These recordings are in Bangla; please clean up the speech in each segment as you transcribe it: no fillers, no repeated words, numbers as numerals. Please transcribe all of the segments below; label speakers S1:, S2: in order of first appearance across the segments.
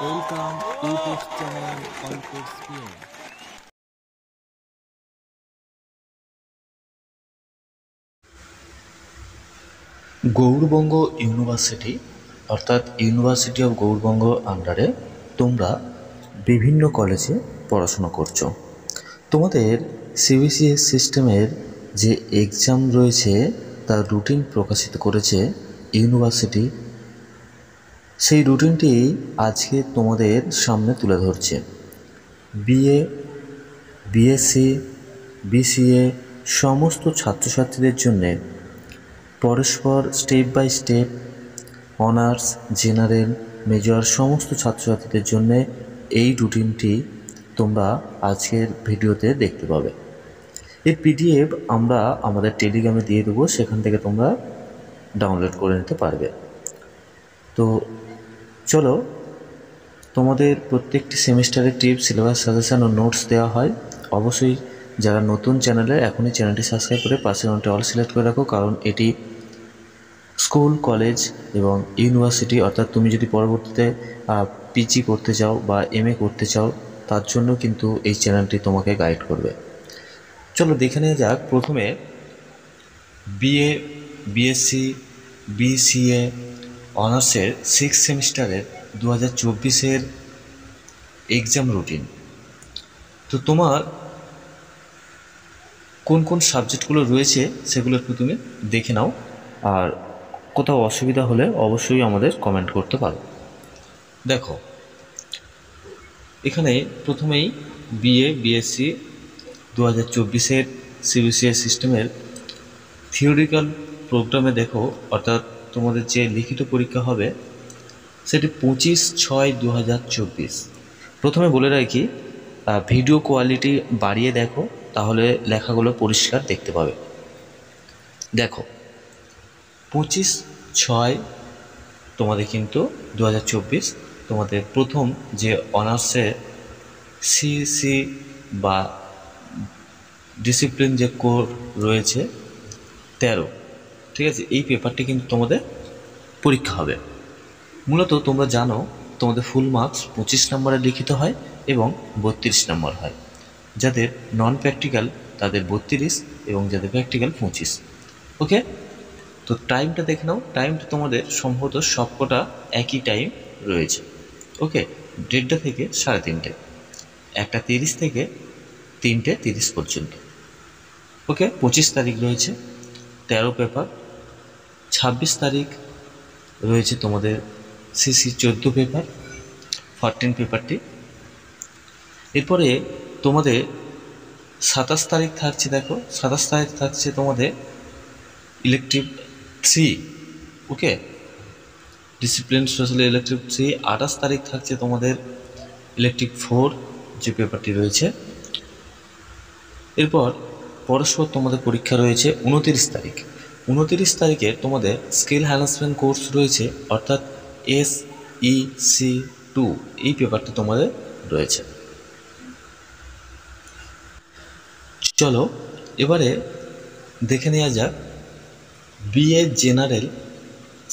S1: Welcome YouTube channel Concourse PM.
S2: Gour Banga university অর্থাৎ ইউনিভার্সিটি অফ গৌড়বঙ্গ আন্ডারে তোমরা বিভিন্ন কলেজে পড়াশোনা করছো। তোমাদের সিবিসিএস সিস্টেমের যে এক্সাম রয়েছে তার রুটিন প্রকাশিত করেছে ইউনিভার্সিটি। সেই রুটিনটি আজকে তোমাদের সামনে তুলে ধরছে। বিএ, বিএসসি, বিসিএ সমস্ত ছাত্রছাত্রীদের জন্যে পরস্পর step by step honours, general, major সমস্ত ছাত্রছাত্রীদের জন্য এই রুটিনটি তোমরা আজকের ভিডিওতে দেখতে পাবে। এর পিডিএফ আমরা আমাদের টেলিগ্রামে দিয়ে দেবো, সেখান থেকে তোমরা ডাউনলোড করে নিতে পারবে। তো চলো, তোমাদের প্রত্যেকটি সেমিস্টারের টিপস, সিলেবাস, সাজেশন ও নোটস দেওয়া হয়। অবশ্যই যারা নতুন চ্যানেলে এখনই চ্যানেলটি সাবস্ক্রাইব করে পাশে ঘন্টা অল সিলেক্ট করে রাখো, কারণ এটি স্কুল, কলেজ এবং ইউনিভার্সিটি অর্থাৎ তুমি যদি পরবর্তীতে পিজি করতে চাও বা এমএ করতে চাও তার জন্য কিন্তু এই চ্যানেলটি তোমাকে গাইড করবে। চলো দেখে নেওয়া যাক। প্রথমে বিএ, বিএসসি, বিসিএ অনার্সের 6 সেমিস্টারের 2024-এর এক্সাম রুটিন। তো তোমার কোন কোন সাবজেক্টগুলো রয়েছে সেগুলো একটু তুমি দেখে নাও, আর কোথাও অসুবিধা হলে অবশ্যই আমাদের কমেন্ট করতে পারো। দেখো, এখানে প্রথমেই বিএ, বিএসসি 2024-এর সিবিসিএস সিস্টেমের থিওরিক্যাল প্রোগ্রামে দেখো, অর্থাৎ তোমাদের যে লিখিত পরীক্ষা হবে সেটি 25/6/2024। প্রথমে বলে রাখি, ভিডিও কোয়ালিটি বাড়িয়ে দেখো, তাহলে লেখাগুলো পরিষ্কার দেখতে পাবে। দেখো, 25/6 তোমাদের কিন্তু 2024 তোমাদের প্রথম যে অনার্সে সিসি বা ডিসিপ্লিন যে কোর রয়েছে 13, ঠিক আছে, এই পেপারটি কিন্তু তোমাদের পরীক্ষা হবে। মূলত তোমরা জানো তোমাদের ফুল মার্কস 25 নম্বরে লিখিত হয় এবং 32 নম্বর হয়। যাদের নন প্র্যাকটিক্যাল তাদের 32 এবং যাদের প্র্যাকটিক্যাল 25। ওকে, তো টাইমটা দেখে নাও। টাইমটা তোমাদের সম্ভবত সবকটা একই টাইম রয়েছে। ওকে, 1:30 থেকে 3:30, 1:30 থেকে 3:30 পর্যন্ত। ওকে, 25 তারিখ রয়েছে 13 পেপার, 26 তারিখ রয়েছে তোমাদের সিসি 14 পেপার, 14 পেপারটি। এরপরে তোমাদের 27 তারিখ থাকছে, দেখো 27 তারিখ থাকছে তোমাদের ইলেকটিভ 3। ওকে, ডিসিপ্লিন, সোশ্যাল, ইলেকটিভ 3। 28 তারিখ থাকছে তোমাদের ইলেকটিভ 4 যে পেপারটি রয়েছে। এরপর পরস্পর তোমাদের পরীক্ষা রয়েছে 29 তারিখ। 29 তারিখে তোমাদের স্কিল হ্যারাসমেন্ট কোর্স রয়েছে, অর্থাৎ SEC2 এই পেপারটি তোমাদের রয়েছে। চলো এবারে দেখে নেওয়া যাক বিএ জেনারেল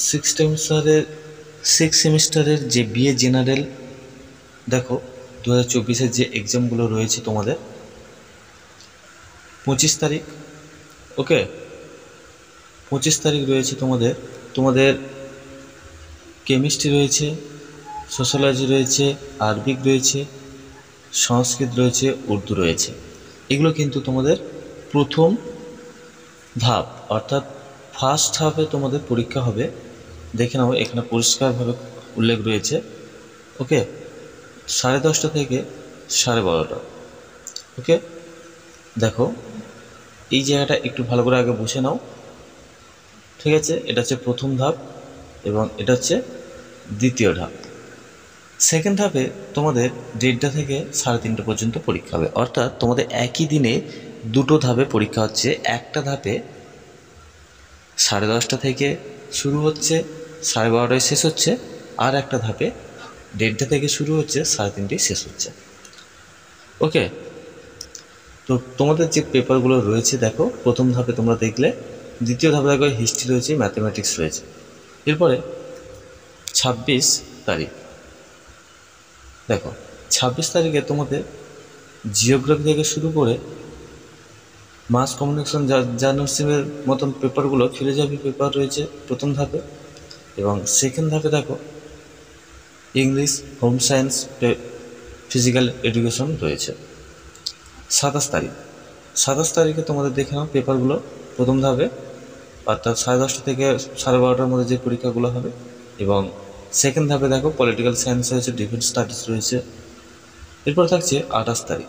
S2: 6 সেমিস্টারের যে বিএ জেনারেল। দেখো 2024-এর যে এক্সামগুলো রয়েছে তোমাদের 25 তারিখ। ওকে, 25 তারিখ রয়েছে তোমাদের কেমিস্ট্রি রয়েছে, সোশ্যোলজি রয়েছে, আরবিক রয়েছে, সংস্কৃত রয়েছে, উর্দু রয়েছে। এগুলো কিন্তু তোমাদের প্রথম ধাপ, অর্থাৎ ফার্স্ট হাফে তোমাদের পরীক্ষা হবে। দেখে নাও, এখানে পরিষ্কারভাবে উল্লেখ রয়েছে। ওকে, 10:30 থেকে 12:30। ওকে, দেখো এই জায়গাটা একটু ভালো করে আগে বুঝে নাও, ঠিক আছে। এটা হচ্ছে প্রথম ধাপ এবং এটা হচ্ছে দ্বিতীয় ধাপ। সেকেন্ড ধাপে তোমাদের 1:30 থেকে 3:30 পর্যন্ত পরীক্ষা হবে, অর্থাৎ তোমাদের একই দিনে দুটো ধাপে পরীক্ষা হচ্ছে। একটা ধাপে 10:30 থেকে শুরু হচ্ছে, 12:30 শেষ হচ্ছে, আর একটা ধাপে 1:30 থেকে শুরু হচ্ছে, 3:30 শেষ হচ্ছে। ওকে, তো তোমাদের যে পেপারগুলো রয়েছে দেখো, প্রথম ধাপে তোমরা দেখলে, দ্বিতীয় ধাপে দেখো হিস্ট্রি রয়েছে, ম্যাথমেটিক্স রয়েছে। এরপরে 26 তারিখ দেখো 26 তারিখে তোমাদের জিওগ্রাফি থেকে শুরু করে মাস কমিউনিকেশন জার্নালিজমের মতন পেপারগুলো ফিলোজফি পেপার রয়েছে প্রথম ধাপে, এবং সেকেন্ড ধাপে দেখো English, home science, physical education রয়েছে। 27 তারিখ, 27 তারিখে তোমাদের দেখে নাও পেপারগুলো প্রথম ধাপে, অর্থাৎ 10:30 থেকে 12:30 মধ্যে যে পরীক্ষাগুলো হবে, এবং সেকেন্ড ধাপে দেখো পলিটিক্যাল সায়েন্স রয়েছে, ডিফেন্স স্টাডিজ রয়েছে। এরপর থাকছে 28 তারিখ,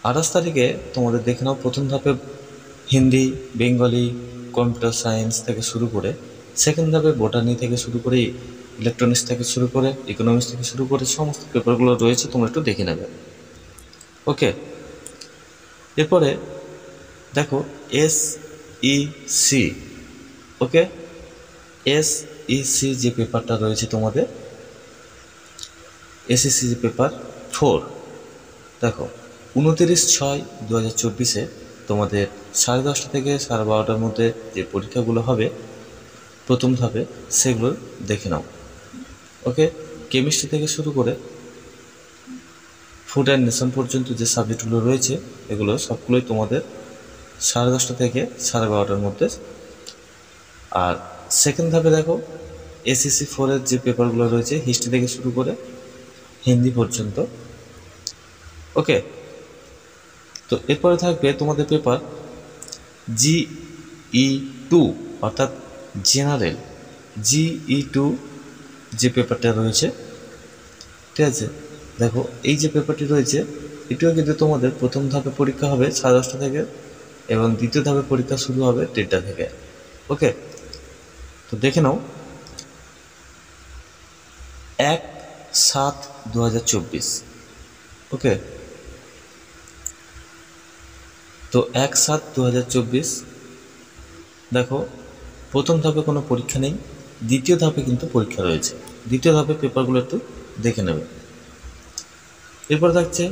S2: 28 তারিখে তোমাদের দেখে নাও প্রথম ধাপে হিন্দি, বেঙ্গলি, কম্পিউটার সায়েন্স থেকে শুরু করে, সেকেন্ড ধাপে বোটানি থেকে শুরু করে, ইলেকট্রনিক্স থেকে শুরু করে, ইকোনমিক্স থেকে শুরু করে সমস্ত পেপারগুলো রয়েছে, তোমরা একটু দেখে নেবে। ওকে, এরপরে দেখো SEC। ওকে, SEC যে পেপারটা রয়েছে তোমাদের, SEC যে পেপার 4, দেখো 29/6/2024 তোমাদের 10:30 থেকে 12:30 মধ্যে যে পরীক্ষাগুলো হবে প্রথম ধাপে, সেগুলো দেখে নাও। ওকে, কেমিস্ট্রি থেকে শুরু করে ফুড অ্যান্ড নেশন পর্যন্ত যে সাবজেক্টগুলো রয়েছে এগুলো সবগুলোই তোমাদের 10:30 থেকে 12:30 মধ্যে। আর সেকেন্ড ধাপে দেখো SEC 4-এর যে পেপারগুলো রয়েছে হিস্ট্রি থেকে শুরু করে হিন্দি পর্যন্ত। ওকে, তো এরপরে থাকবে তোমাদের পেপার GE2, অর্থাৎ জেনারেল GE2 যে পেপারটা রয়েছে, ঠিক আছে। দেখো এই যে পেপারটি রয়েছে এটিও কিন্তু তোমাদের প্রথম ধাপে পরীক্ষা হবে 10:30 থেকে, এবং দ্বিতীয় ধাপে পরীক্ষা শুরু হবে 1:30 থেকে। ওকে, তো দেখে নাও 1/7/2024। ওকে, তো 1/7/2024 দেখো প্রথম ধাপে কোনো পরীক্ষা নেই, দ্বিতীয় ধাপে কিন্তু পরীক্ষা রয়েছে। দ্বিতীয় ধাপে পেপারগুলো একটু দেখে নেবে। এরপর থাকছে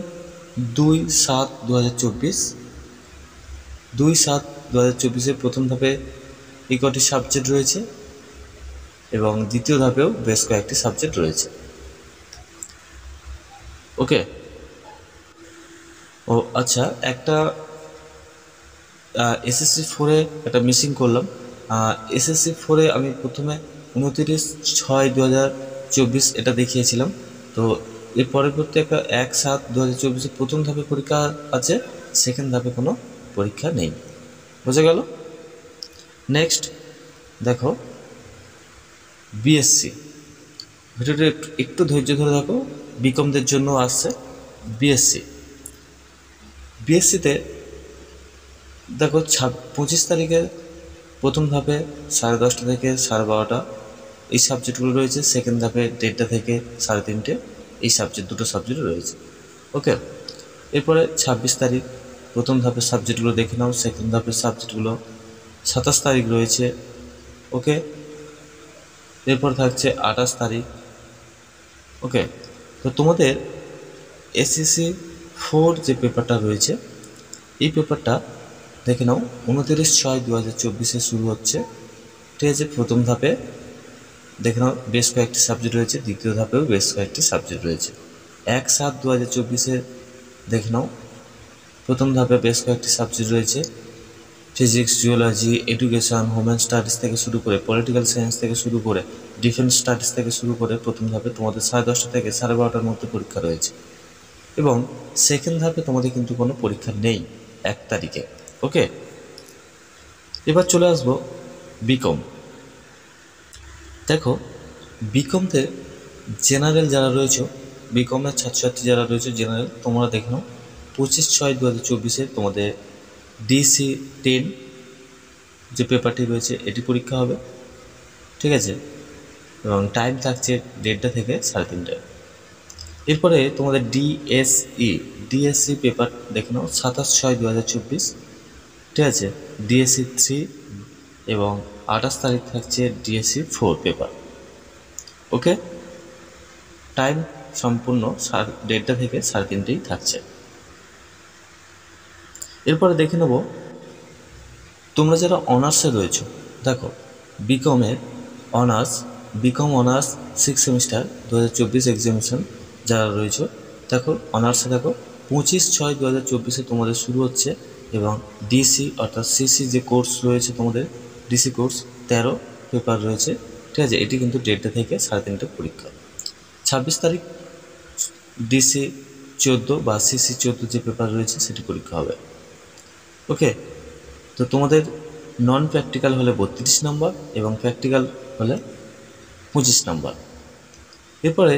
S2: 2/7/2024। 2/7/2024 প্রথম ধাপে এই কটি সাবজেক্ট রয়েছে, এবং দ্বিতীয় ধাপেও বেশ কয়েকটি সাবজেক্ট রয়েছে। ওকে, ও আচ্ছা, একটা SSC 4-এ একটা মিসিং করলাম। SSC 4-এ আমি প্রথমে 29/6/2024 এটা দেখিয়েছিলাম, তো এর পরবর্তী একটা 1/7/2024 প্রথম ধাপে পরীক্ষা আছে, সেকেন্ড ধাপে কোনো পরীক্ষা নেই। বোঝা গেল? নেক্সট দেখো BSc। ভিডিওটা একটু ধৈর্য ধরে দেখো, বিকমদের জন্য আসছে BScতে দেখো 25 তারিখে প্রথম ধাপে 10:30 থেকে 12:30 এই সাবজেক্টগুলো রয়েছে, সেকেন্ড ধাপে 1:30 থেকে 3:30 এই দুটো সাবজেক্ট রয়েছে। ওকে, এরপরে 26 তারিখ প্রথম ধাপের সাবজেক্টগুলো দেখে নাও, সেকেন্ড ধাপের সাবজেক্টগুলো 27 তারিখ রয়েছে। ওকে, এরপর থাকছে 28 তারিখ। ওকে, তো তোমাদের SSC 4 যে পেপারটা রয়েছে এই পেপারটা দেখে নাও 29/6/2024 শুরু হচ্ছে, ঠিক আছে। প্রথম ধাপে দেখে নাও বেশ কয়েকটি সাবজেক্ট রয়েছে, দ্বিতীয় ধাপেও বেশ কয়েকটি সাবজেক্ট রয়েছে। 1/7/2024 দেখে নাও প্রথম ধাপে বেশ কয়েকটি সাবজেক্ট রয়েছে, physics, geology, education, Homen studies থেকে শুরু করে, পলিটিক্যাল সায়েন্স থেকে শুরু করে, ডিফেন্স স্টাডিজ থেকে শুরু করে প্রথম ধাপে তোমাদের 10:30 থেকে 12:30 মধ্যে পরীক্ষা রয়েছে, এবং সেকেন্ড ধাপে তোমাদের কিন্তু কোনো পরীক্ষা নেই 1 তারিখে। ওকে, এবার চলে আসবো বিকম। দেখো বিকমতে জেনারেল যারা রয়েছে, বিকমের ছাত্রছাত্রী যারা রয়েছে জেনারেল, তোমরা দেখে নাও 25/6/2024 তোমাদের DC10 যে পেপারটি রয়েছে এটি পরীক্ষা হবে, ঠিক আছে, এবং টাইম থাকছে 1:30 থেকে 3:30। এরপরে তোমাদের ডিএসসি পেপার দেখে নাও 27/6/2024, ঠিক আছে। DSC 3 এবং 28 তারিখ থাকছে DSC 4 পেপার। ওকে, টাইম সম্পূর্ণ 1:30 থেকে 3:30 থাকছে। এরপরে দেখে নেব তোমরা যারা অনার্সে রয়েছো, দেখো বিকম অনার্স 6 সেমিস্টার 2024 এক্সামিনেশন যারা রয়েছে দেখো অনার্সে দেখো 25/6/2024 তোমাদের শুরু হচ্ছে এবং ডিসি অর্থাৎ সিসি যে কোর্স রয়েছে তোমাদের ডিসি কোর্স 13 পেপার রয়েছে, ঠিক আছে। এটি কিন্তু 1:30 থেকে 3:30 পরীক্ষা। 26 তারিখ ডিসি 14 বা সিসি 14 যে পেপার রয়েছে সেটি পরীক্ষা হবে। ওকে, তো তোমাদের নন প্র্যাকটিক্যাল হলে 32 নম্বর এবং প্র্যাকটিক্যাল হলে 25 নম্বর। এরপরে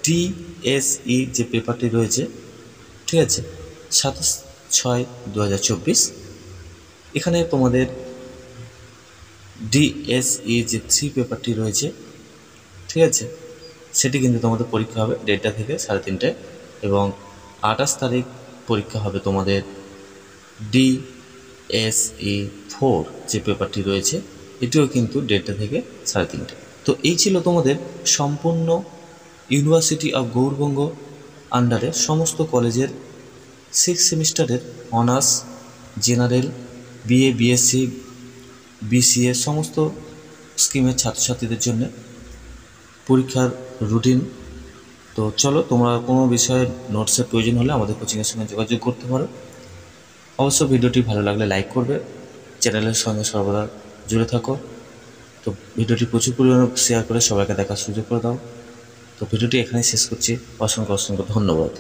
S2: ডিএসই যে পেপারটি রয়েছে, ঠিক আছে, 27/6/2024 এখানে তোমাদের ডিএসই যে 3 পেপারটি রয়েছে, ঠিক আছে, সেটি কিন্তু তোমাদের পরীক্ষা হবে 1:30 থেকে 3:30 এবং 28 তারিখ পরীক্ষা হবে তোমাদের ডিএসই 4 যে পেপারটি রয়েছে, এটিও কিন্তু 1:30 থেকে 3:30। তো এই ছিল তোমাদের সম্পূর্ণ ইউনিভার্সিটি অফ গৌড়বঙ্গ আন্ডারে সমস্ত কলেজের 6 সেমিস্টারের honours, general, BA, BSc, BCA সমস্ত স্কিমের ছাত্রছাত্রীদের জন্য পরীক্ষার রুটিন। তো চলো, তোমরা কোনো বিষয়ে নোটসের প্রয়োজন হলে আমাদের কোচিংয়ের সঙ্গে যোগাযোগ করতে পারো। অবশ্য ভিডিওটি ভালো লাগলে লাইক করবে, চ্যানেলের সঙ্গে সর্বদা জুড়ে থাকো। তো ভিডিওটি প্রচুর পরিমাণে শেয়ার করে সবাইকে দেখার সুযোগ করে দাও। তো ভিডিওটি এখানেই শেষ করছি। অসংখ্য অসংখ্য ধন্যবাদ।